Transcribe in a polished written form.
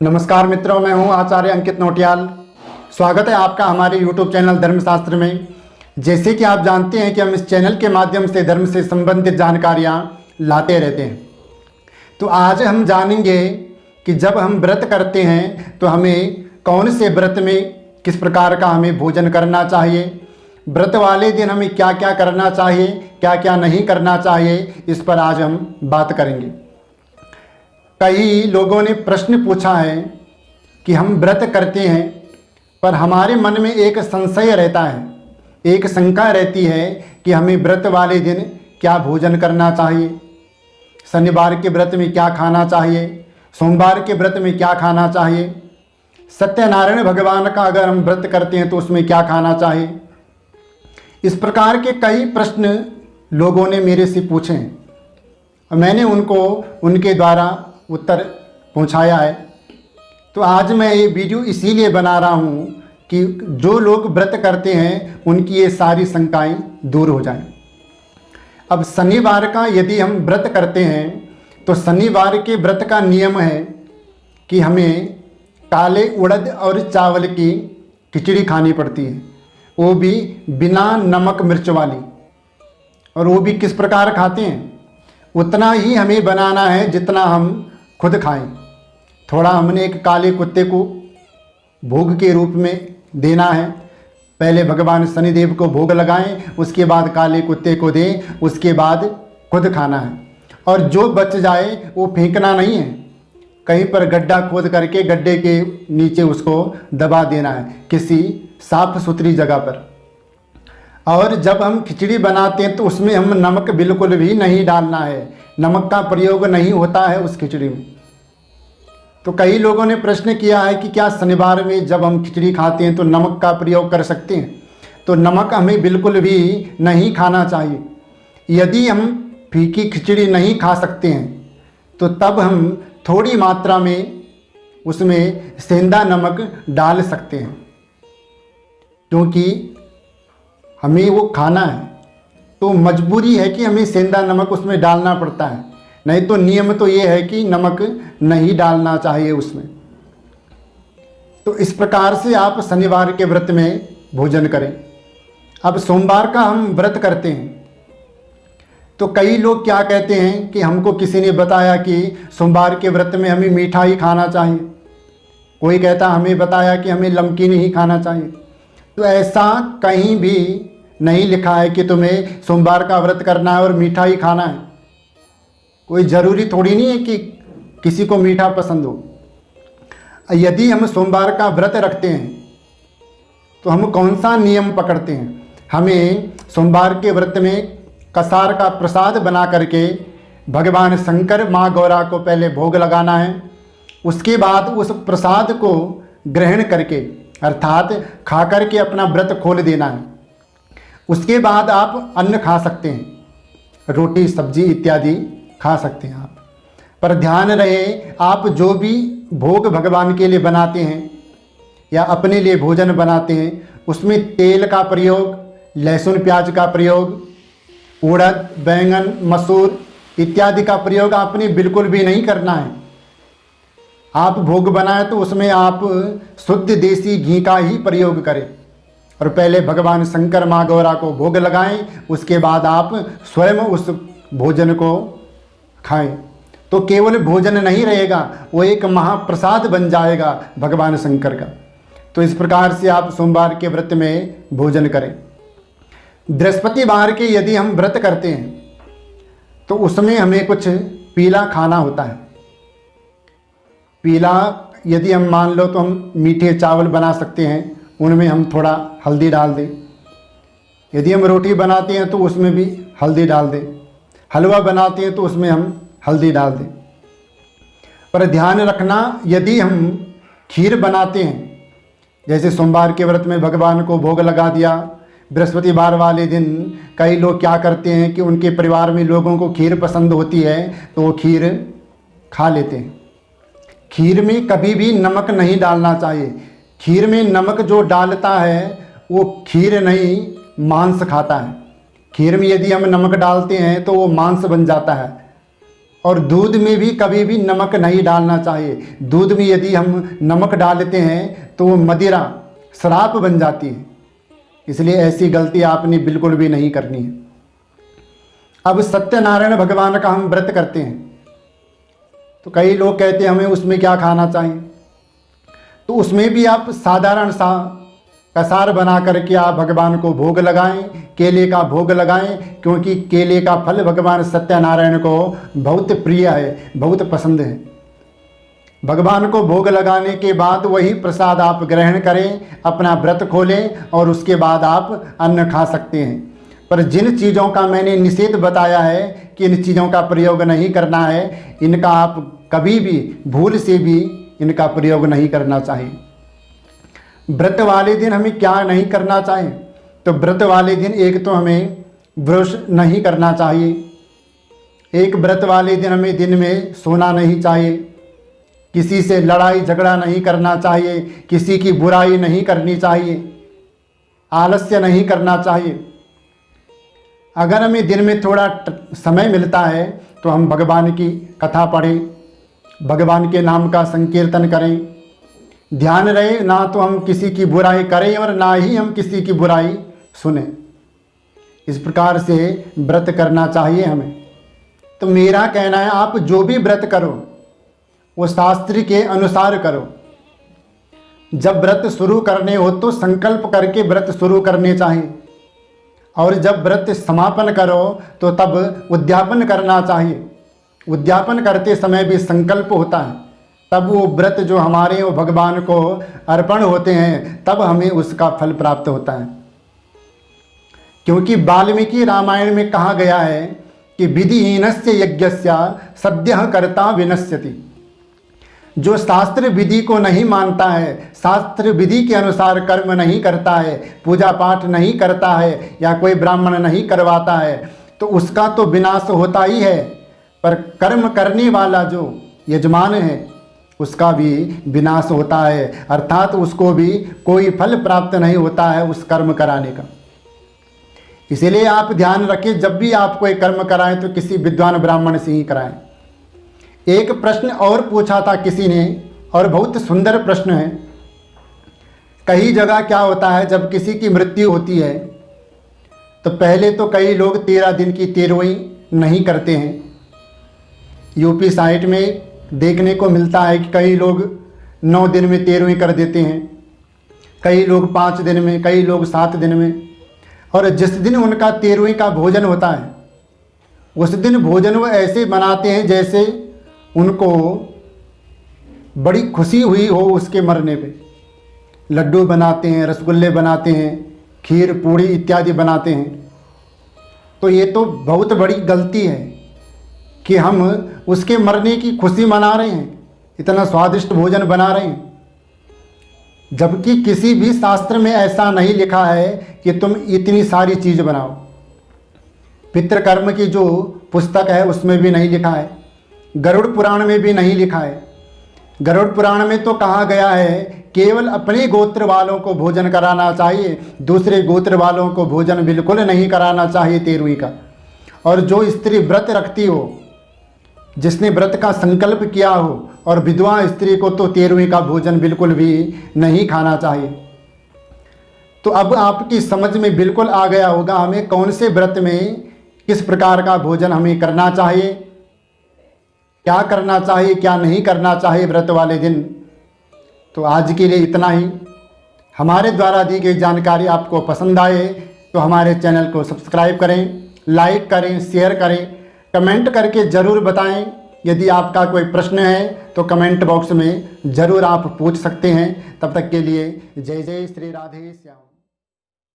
नमस्कार मित्रों, मैं हूं आचार्य अंकित नौटियाल। स्वागत है आपका हमारे YouTube चैनल धर्मशास्त्र में। जैसे कि आप जानते हैं कि हम इस चैनल के माध्यम से धर्म से संबंधित जानकारियां लाते रहते हैं। तो आज हम जानेंगे कि जब हम व्रत करते हैं तो हमें कौन से व्रत में किस प्रकार का हमें भोजन करना चाहिए, व्रत वाले दिन हमें क्या क्या करना चाहिए, क्या क्या नहीं करना चाहिए, इस पर आज हम बात करेंगे। कई लोगों ने प्रश्न पूछा है कि हम व्रत करते हैं पर हमारे मन में एक संशय रहता है, एक शंका रहती है कि हमें व्रत वाले दिन क्या भोजन करना चाहिए, शनिवार के व्रत में क्या खाना चाहिए, सोमवार के व्रत में क्या खाना चाहिए, सत्यनारायण भगवान का अगर हम व्रत करते हैं तो उसमें क्या खाना चाहिए। इस प्रकार के कई प्रश्न लोगों ने मेरे से पूछे हैं और मैंने उनको उनके द्वारा उत्तर पहुंचाया है। तो आज मैं ये वीडियो इसीलिए बना रहा हूं कि जो लोग व्रत करते हैं उनकी ये सारी शंकाएं दूर हो जाएं। अब शनिवार का यदि हम व्रत करते हैं तो शनिवार के व्रत का नियम है कि हमें काले उड़द और चावल की खिचड़ी खानी पड़ती है, वो भी बिना नमक मिर्च वाली। और वो भी किस प्रकार खाते हैं, उतना ही हमें बनाना है जितना हम खुद खाएं। थोड़ा हमने एक काले कुत्ते को भोग के रूप में देना है। पहले भगवान शनिदेव को भोग लगाएं, उसके बाद काले कुत्ते को दें, उसके बाद खुद खाना है। और जो बच जाए वो फेंकना नहीं है, कहीं पर गड्ढा खोद करके गड्ढे के नीचे उसको दबा देना है किसी साफ सुथरी जगह पर। और जब हम खिचड़ी बनाते हैं तो उसमें हम नमक बिल्कुल भी नहीं डालना है, नमक का प्रयोग नहीं होता है उस खिचड़ी में। तो कई लोगों ने प्रश्न किया है कि क्या शनिवार में जब हम खिचड़ी खाते हैं तो नमक का प्रयोग कर सकते हैं। तो नमक हमें बिल्कुल भी नहीं खाना चाहिए। यदि हम फीकी खिचड़ी नहीं खा सकते हैं तो तब हम थोड़ी मात्रा में उसमें सेंधा नमक डाल सकते हैं, क्योंकि हमें वो खाना है तो मजबूरी है कि हमें सेंधा नमक उसमें डालना पड़ता है, नहीं तो नियम तो ये है कि नमक नहीं डालना चाहिए उसमें। तो इस प्रकार से आप शनिवार के व्रत में भोजन करें। अब सोमवार का हम व्रत करते हैं तो कई लोग क्या कहते हैं कि हमको किसी ने बताया कि सोमवार के व्रत में हमें मीठा ही खाना चाहिए, कोई कहता हमें बताया कि हमें नमकीन ही खाना चाहिए। तो ऐसा कहीं भी नहीं लिखा है कि तुम्हें सोमवार का व्रत करना है और मीठा ही खाना है। कोई ज़रूरी थोड़ी नहीं है कि किसी को मीठा पसंद हो। यदि हम सोमवार का व्रत रखते हैं तो हम कौन सा नियम पकड़ते हैं, हमें सोमवार के व्रत में कसार का प्रसाद बना करके भगवान शंकर माँ गौरा को पहले भोग लगाना है। उसके बाद उस प्रसाद को ग्रहण करके अर्थात खा करके अपना व्रत खोल देना है। उसके बाद आप अन्न खा सकते हैं, रोटी सब्जी इत्यादि खा सकते हैं आप। पर ध्यान रहे, आप जो भी भोग भगवान के लिए बनाते हैं या अपने लिए भोजन बनाते हैं उसमें तेल का प्रयोग, लहसुन प्याज का प्रयोग, उड़द बैंगन मसूर इत्यादि का प्रयोग आपने बिल्कुल भी नहीं करना है। आप भोग बनाएं तो उसमें आप शुद्ध देसी घी का ही प्रयोग करें और पहले भगवान शंकर माँ गौरा को भोग लगाएं, उसके बाद आप स्वयं उस भोजन को खाएं। तो केवल भोजन नहीं रहेगा, वो एक महाप्रसाद बन जाएगा भगवान शंकर का। तो इस प्रकार से आप सोमवार के व्रत में भोजन करें। बृहस्पतिवार के यदि हम व्रत करते हैं तो उसमें हमें कुछ पीला खाना होता है। पीला यदि हम मान लो तो हम मीठे चावल बना सकते हैं, उनमें हम थोड़ा हल्दी डाल दें। यदि हम रोटी बनाते हैं तो उसमें भी हल्दी डाल दें। हलवा बनाते हैं तो उसमें हम हल्दी डाल दें। पर ध्यान रखना, यदि हम खीर बनाते हैं, जैसे सोमवार के व्रत में भगवान को भोग लगा दिया, बृहस्पतिवार वाले दिन कई लोग क्या करते हैं कि उनके परिवार में लोगों को खीर पसंद होती है तो वो खीर खा लेते हैं। खीर में कभी भी नमक नहीं डालना चाहिए। खीर में नमक जो डालता है वो खीर नहीं मांस खाता है। खीर में यदि हम नमक डालते हैं तो वो मांस बन जाता है। और दूध में भी कभी भी नमक नहीं डालना चाहिए। दूध में यदि हम नमक डालते हैं तो वो मदिरा शराब बन जाती है, इसलिए ऐसी गलती आपने बिल्कुल भी नहीं करनी है। अब सत्यनारायण भगवान का हम व्रत करते हैं तो कई लोग कहते हैं हमें उसमें क्या खाना चाहिए, तो उसमें भी आप साधारण सा कसार बना करके आप भगवान को भोग लगाएं, केले का भोग लगाएं, क्योंकि केले का फल भगवान सत्यनारायण को बहुत प्रिय है, बहुत पसंद है। भगवान को भोग लगाने के बाद वही प्रसाद आप ग्रहण करें, अपना व्रत खोलें और उसके बाद आप अन्न खा सकते हैं। पर जिन चीज़ों का मैंने निषेध बताया है कि इन चीज़ों का प्रयोग नहीं करना है, इनका आप कभी भी भूल से भी इनका प्रयोग नहीं करना चाहिए। व्रत वाले दिन हमें क्या नहीं करना चाहिए, तो व्रत वाले दिन एक तो हमें ब्रश नहीं करना चाहिए, एक व्रत वाले दिन हमें दिन में सोना नहीं चाहिए, किसी से लड़ाई झगड़ा नहीं करना चाहिए, किसी की बुराई नहीं करनी चाहिए, आलस्य नहीं करना चाहिए। अगर हमें दिन में थोड़ा समय मिलता है तो हम भगवान की कथा पढ़ें, भगवान के नाम का संकीर्तन करें, ध्यान रहे ना तो हम किसी की बुराई करें और ना ही हम किसी की बुराई सुने। इस प्रकार से व्रत करना चाहिए हमें। तो मेरा कहना है आप जो भी व्रत करो वो शास्त्र के अनुसार करो। जब व्रत शुरू करने हो तो संकल्प करके व्रत शुरू करने चाहिए, और जब व्रत समापन करो तो तब उद्यापन करना चाहिए। उद्यापन करते समय भी संकल्प होता है, तब वो व्रत जो हमारे वो भगवान को अर्पण होते हैं, तब हमें उसका फल प्राप्त होता है। क्योंकि वाल्मीकि रामायण में कहा गया है कि विधिहीनस्य यज्ञस्य सद्यः कर्ता विनश्यति। जो शास्त्र विधि को नहीं मानता है, शास्त्र विधि के अनुसार कर्म नहीं करता है, पूजा पाठ नहीं करता है या कोई ब्राह्मण नहीं करवाता है, तो उसका तो विनाश होता ही है, पर कर्म करने वाला जो यजमान है उसका भी विनाश होता है, अर्थात उसको भी कोई फल प्राप्त नहीं होता है उस कर्म कराने का। इसीलिए आप ध्यान रखें, जब भी आप कोई कर्म कराएं तो किसी विद्वान ब्राह्मण से ही कराएं। एक प्रश्न और पूछा था किसी ने, और बहुत सुंदर प्रश्न है। कई जगह क्या होता है, जब किसी की मृत्यु होती है तो पहले तो कई लोग 13 दिन की तेरहवीं नहीं करते हैं। यूपी साइड में देखने को मिलता है कि कई लोग 9 दिन में 13वीं कर देते हैं, कई लोग 5 दिन में, कई लोग 7 दिन में। और जिस दिन उनका 13वीं का भोजन होता है उस दिन भोजन वो ऐसे बनाते हैं जैसे उनको बड़ी खुशी हुई हो उसके मरने पे। लड्डू बनाते हैं, रसगुल्ले बनाते हैं, खीर पूड़ी इत्यादि बनाते हैं। तो ये तो बहुत बड़ी गलती है कि हम उसके मरने की खुशी मना रहे हैं, इतना स्वादिष्ट भोजन बना रहे हैं, जबकि किसी भी शास्त्र में ऐसा नहीं लिखा है कि तुम इतनी सारी चीज़ बनाओ। पितृकर्म की जो पुस्तक है उसमें भी नहीं लिखा है, गरुड़ पुराण में भी नहीं लिखा है। गरुड़ पुराण में तो कहा गया है केवल अपने गोत्र वालों को भोजन कराना चाहिए, दूसरे गोत्र वालों को भोजन बिल्कुल नहीं कराना चाहिए 13वीं का। और जो स्त्री व्रत रखती हो, जिसने व्रत का संकल्प किया हो, और विधवा स्त्री को तो 13वीं का भोजन बिल्कुल भी नहीं खाना चाहिए। तो अब आपकी समझ में बिल्कुल आ गया होगा हमें कौन से व्रत में किस प्रकार का भोजन हमें करना चाहिए, क्या करना चाहिए, क्या नहीं करना चाहिए व्रत वाले दिन। तो आज के लिए इतना ही। हमारे द्वारा दी गई जानकारी आपको पसंद आए तो हमारे चैनल को सब्सक्राइब करें, लाइक करें, शेयर करें, कमेंट करके ज़रूर बताएं। यदि आपका कोई प्रश्न है तो कमेंट बॉक्स में ज़रूर आप पूछ सकते हैं। तब तक के लिए जय जय श्री राधे श्याम।